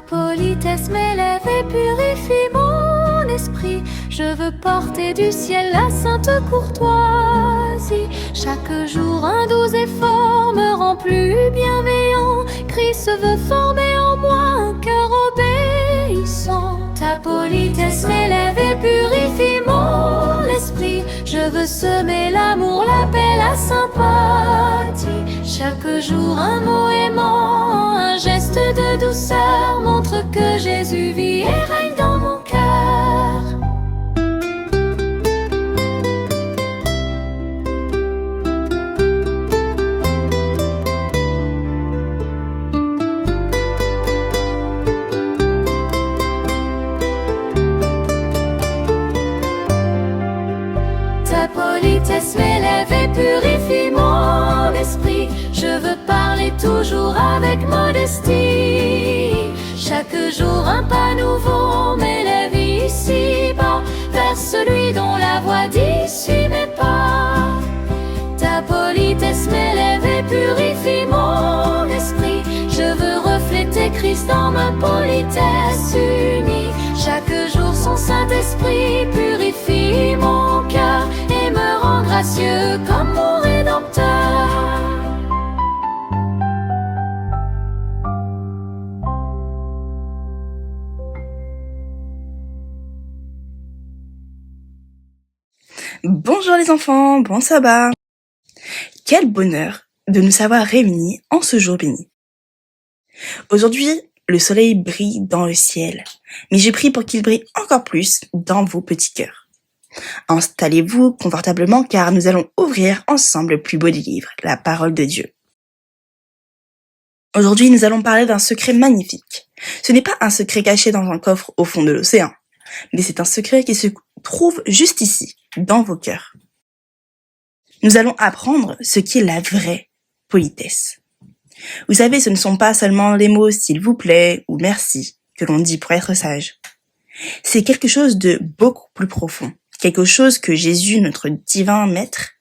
politesse m'élève et purifie mon esprit. Je veux porter du ciel la sainte courtoisie. Chaque jour un doux effort me rend plus bienveillant. Christ veut former en moi un cœur obéissant. Ta politesse m'élève et purifie mon esprit. Je veux semer l'amour, la paix, la sympathie. Chaque jour un mot aimant, un geste de douceur montre que Jésus vit et règne dans mon cœur. Ta politesse m'élève et purifie mon esprit. Je veux parler toujours avec modestie. Chaque jour un pas nouveau m'élève ici-bas vers celui dont la voix dit suis mes pas. Ta politesse m'élève et purifie mon esprit. Je veux refléter Christ dans ma politesse unie. Chaque jour son Saint-Esprit purifie mon cœur et me rend gracieux comme mon Rédempteur. Bonjour les enfants, bon sabbat. Quel bonheur de nous savoir réunis en ce jour béni. Aujourd'hui, le soleil brille dans le ciel, mais je prie pour qu'il brille encore plus dans vos petits cœurs. Installez-vous confortablement car nous allons ouvrir ensemble le plus beau des livres, la parole de Dieu. Aujourd'hui, nous allons parler d'un secret magnifique. Ce n'est pas un secret caché dans un coffre au fond de l'océan, mais c'est un secret qui se trouve juste ici, dans vos cœurs. Nous allons apprendre ce qu'est la vraie politesse. Vous savez, ce ne sont pas seulement les mots « s'il vous plaît » ou « merci » que l'on dit pour être sage. C'est quelque chose de beaucoup plus profond, quelque chose que Jésus, notre divin maître,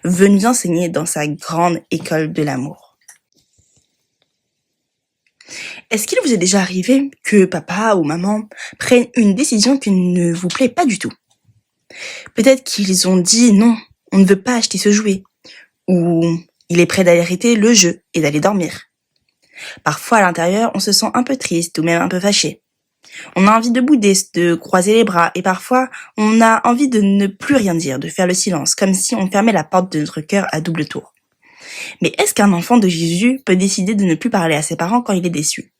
veut nous enseigner dans sa grande école de l'amour. Est-ce qu'il vous est déjà arrivé que papa ou maman prennent une décision qui ne vous plaît pas du tout ? Peut-être qu'ils ont dit non, on ne veut pas acheter ce jouet, ou il est prêt d'arrêter le jeu et d'aller dormir. Parfois à l'intérieur, on se sent un peu triste ou même un peu fâché. On a envie de bouder, de croiser les bras et parfois on a envie de ne plus rien dire, de faire le silence, comme si on fermait la porte de notre cœur à double tour. Mais est-ce qu'un enfant de Jésus peut décider de ne plus parler à ses parents quand il est déçu ?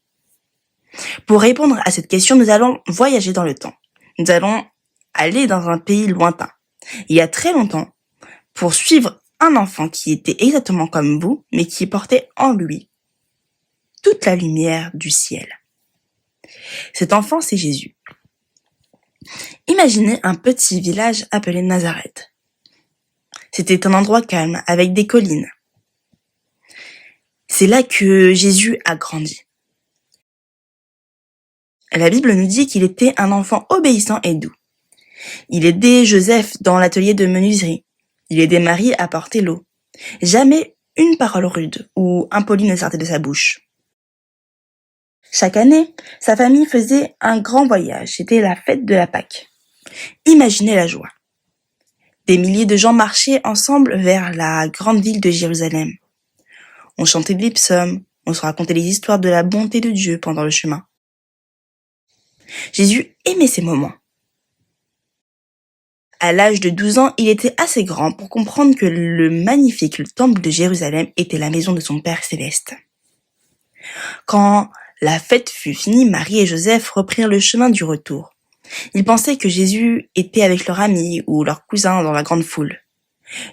Pour répondre à cette question, nous allons voyager dans le temps. Nous allons aller dans un pays lointain. Il y a très longtemps, pour suivre un enfant qui était exactement comme vous, mais qui portait en lui toute la lumière du ciel. Cet enfant, c'est Jésus. Imaginez un petit village appelé Nazareth. C'était un endroit calme, avec des collines. C'est là que Jésus a grandi. La Bible nous dit qu'il était un enfant obéissant et doux. Il aidait Joseph dans l'atelier de menuiserie. Il aidait Marie à porter l'eau. Jamais une parole rude ou impolie ne sortait de sa bouche. Chaque année, sa famille faisait un grand voyage. C'était la fête de la Pâque. Imaginez la joie. Des milliers de gens marchaient ensemble vers la grande ville de Jérusalem. On chantait des psaumes, on se racontait les histoires de la bonté de Dieu pendant le chemin. Jésus aimait ces moments. À l'âge de 12 ans, il était assez grand pour comprendre que le magnifique temple de Jérusalem était la maison de son Père céleste. Quand la fête fut finie, Marie et Joseph reprirent le chemin du retour. Ils pensaient que Jésus était avec leurs amis ou leurs cousins dans la grande foule.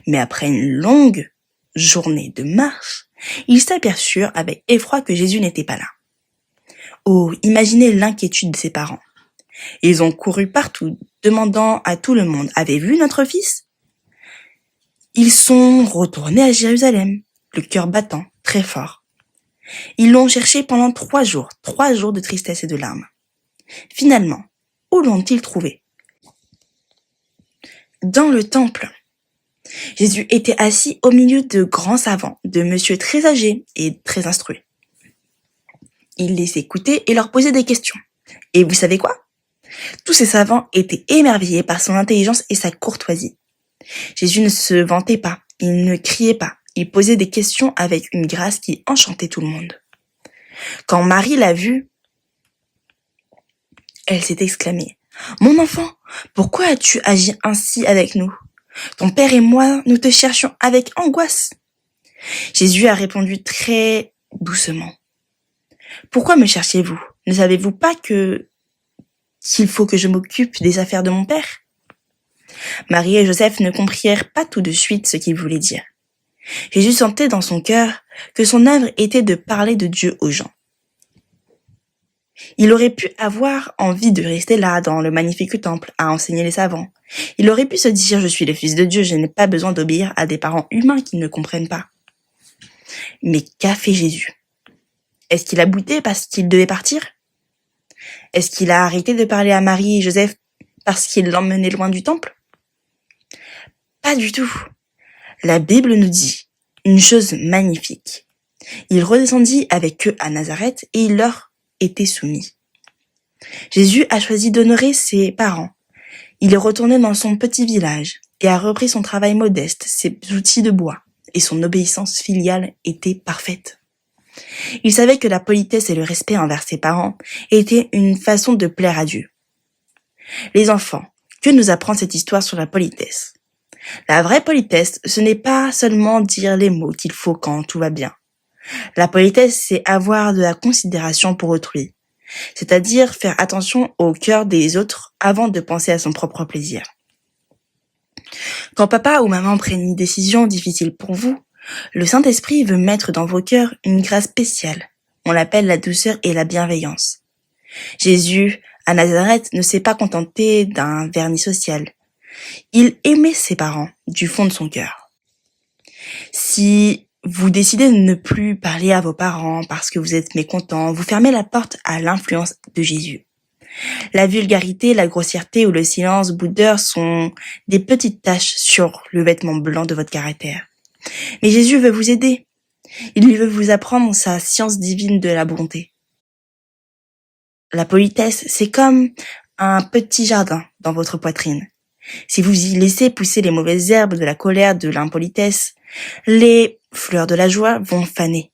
Mais après une longue journée de marche, ils s'aperçurent avec effroi que Jésus n'était pas là. Oh, imaginez l'inquiétude de ses parents. Ils ont couru partout, demandant à tout le monde « Avez-vous vu notre fils ?» Ils sont retournés à Jérusalem, le cœur battant très fort. Ils l'ont cherché pendant 3 jours de tristesse et de larmes. Finalement, où l'ont-ils trouvé ? Dans le temple. Jésus était assis au milieu de grands savants, de monsieur très âgés et très instruits. il les écoutait et leur posait des questions. Et vous savez quoi? Tous ces savants étaient émerveillés par son intelligence et sa courtoisie. Jésus ne se vantait pas, il ne criait pas, il posait des questions avec une grâce qui enchantait tout le monde. Quand Marie l'a vu, elle s'est exclamée: « Mon enfant, pourquoi as-tu agi ainsi avec nous? Ton père et moi, nous te cherchions avec angoisse. » Jésus a répondu très doucement: « Pourquoi me cherchiez-vous? Ne savez-vous pas qu'il faut que je m'occupe des affaires de mon père ?» Marie et Joseph ne comprirent pas tout de suite ce qu'il voulait dire. Jésus sentait dans son cœur que son œuvre était de parler de Dieu aux gens. Il aurait pu avoir envie de rester là, dans le magnifique temple, à enseigner les savants. Il aurait pu se dire: « Je suis le Fils de Dieu, je n'ai pas besoin d'obéir à des parents humains qui ne comprennent pas. » Mais qu'a fait Jésus? Est-ce qu'il a boudé parce qu'il devait partir? Est-ce qu'il a arrêté de parler à Marie et Joseph parce qu'il l'emmenait loin du temple? Pas du tout. La Bible nous dit une chose magnifique. Il redescendit avec eux à Nazareth et il leur était soumis. Jésus a choisi d'honorer ses parents. Il est retourné dans son petit village et a repris son travail modeste, ses outils de bois, et son obéissance filiale était parfaite. Il savait que la politesse et le respect envers ses parents étaient une façon de plaire à Dieu. Les enfants, que nous apprend cette histoire sur la politesse? La vraie politesse, ce n'est pas seulement dire les mots qu'il faut quand tout va bien. La politesse, c'est avoir de la considération pour autrui, c'est-à-dire faire attention au cœur des autres avant de penser à son propre plaisir. Quand papa ou maman prennent une décision difficile pour vous, le Saint-Esprit veut mettre dans vos cœurs une grâce spéciale. On l'appelle la douceur et la bienveillance. Jésus, à Nazareth, ne s'est pas contenté d'un vernis social. Il aimait ses parents du fond de son cœur. Si vous décidez de ne plus parler à vos parents parce que vous êtes mécontent, vous fermez la porte à l'influence de Jésus. La vulgarité, la grossièreté ou le silence boudeur sont des petites taches sur le vêtement blanc de votre caractère. Mais Jésus veut vous aider. Il veut vous apprendre sa science divine de la bonté. La politesse, c'est comme un petit jardin dans votre poitrine. Si vous y laissez pousser les mauvaises herbes de la colère, de l'impolitesse, les fleurs de la joie vont faner.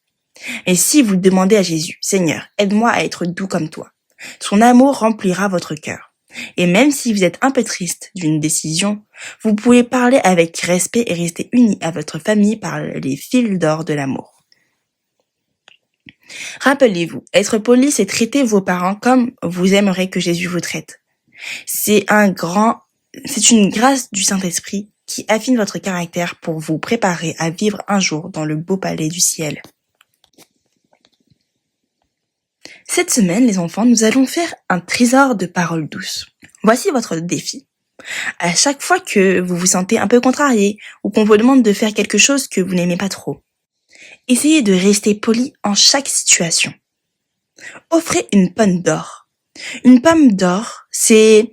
Et si vous demandez à Jésus: « Seigneur, aide-moi à être doux comme toi », son amour remplira votre cœur. Et même si vous êtes un peu triste d'une décision, vous pouvez parler avec respect et rester unis à votre famille par les fils d'or de l'amour. Rappelez-vous, être poli, c'est traiter vos parents comme vous aimeriez que Jésus vous traite. C'est une grâce du Saint-Esprit qui affine votre caractère pour vous préparer à vivre un jour dans le beau palais du ciel. Cette semaine, les enfants, nous allons faire un trésor de paroles douces. Voici votre défi. À chaque fois que vous vous sentez un peu contrarié ou qu'on vous demande de faire quelque chose que vous n'aimez pas trop, essayez de rester poli en chaque situation. Offrez une pomme d'or. Une pomme d'or, c'est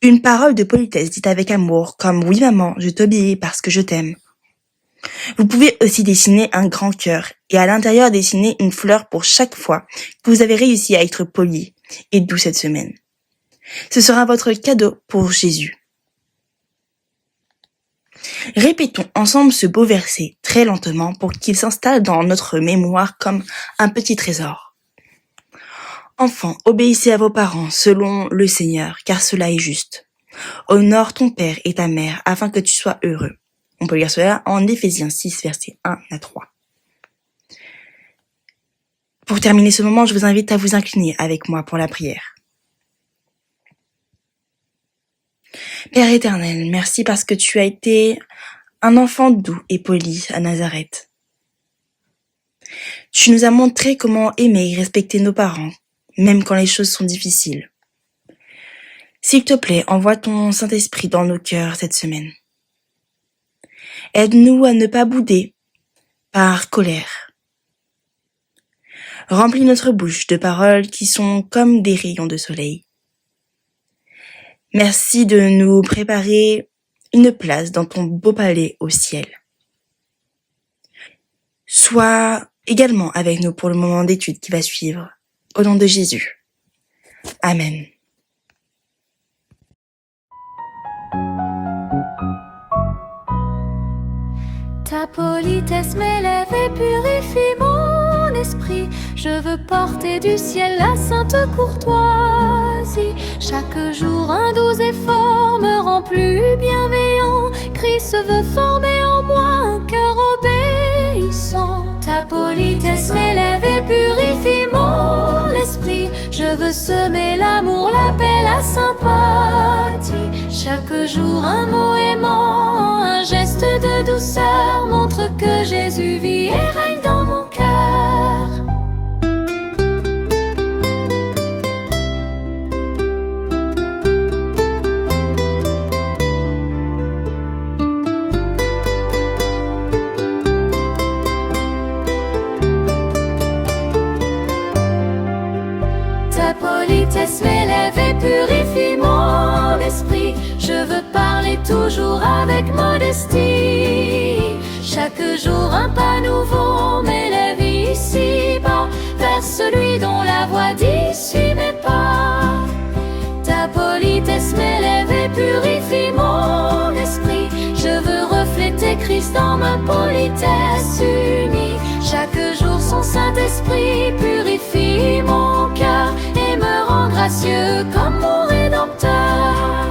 une parole de politesse dite avec amour, comme « Oui maman, je t'obéis parce que je t'aime ». Vous pouvez aussi dessiner un grand cœur et à l'intérieur dessiner une fleur pour chaque fois que vous avez réussi à être poli et doux cette semaine. Ce sera votre cadeau pour Jésus. Répétons ensemble ce beau verset très lentement pour qu'il s'installe dans notre mémoire comme un petit trésor. Enfants, obéissez à vos parents selon le Seigneur, car cela est juste. Honore ton père et ta mère afin que tu sois heureux. On peut lire cela en Éphésiens 6, versets 1 à 3. Pour terminer ce moment, je vous invite à vous incliner avec moi pour la prière. Père éternel, merci parce que tu as été un enfant doux et poli à Nazareth. Tu nous as montré comment aimer et respecter nos parents, même quand les choses sont difficiles. S'il te plaît, envoie ton Saint-Esprit dans nos cœurs cette semaine. Aide-nous à ne pas bouder par colère. Remplis notre bouche de paroles qui sont comme des rayons de soleil. Merci de nous préparer une place dans ton beau palais au ciel. Sois également avec nous pour le moment d'étude qui va suivre. au nom de Jésus. Amen. Ta politesse m'élève et purifie mon esprit. Je veux porter du ciel la sainte courtoisie. Chaque jour un doux effort me rend plus bienveillant. Christ veut former en moi un cœur obéissant. Ta politesse m'élève et purifie mon esprit. Je veux semer l'amour, la paix, la sympathie. Chaque jour un mot aimant, un geste de douceur montre que Jésus vit et règne dans mon cœur. Ta politesse m'élève et purifie mon esprit. Je veux parler toujours avec modestie. Chaque jour un pas nouveau m'élève ici-bas vers celui dont la voix dit suis mes pas. Ta politesse m'élève et purifie mon esprit. Je veux refléter Christ dans ma politesse unie. Chaque jour son Saint-Esprit purifie mon cœur et me rend gracieux comme mon Rédempteur.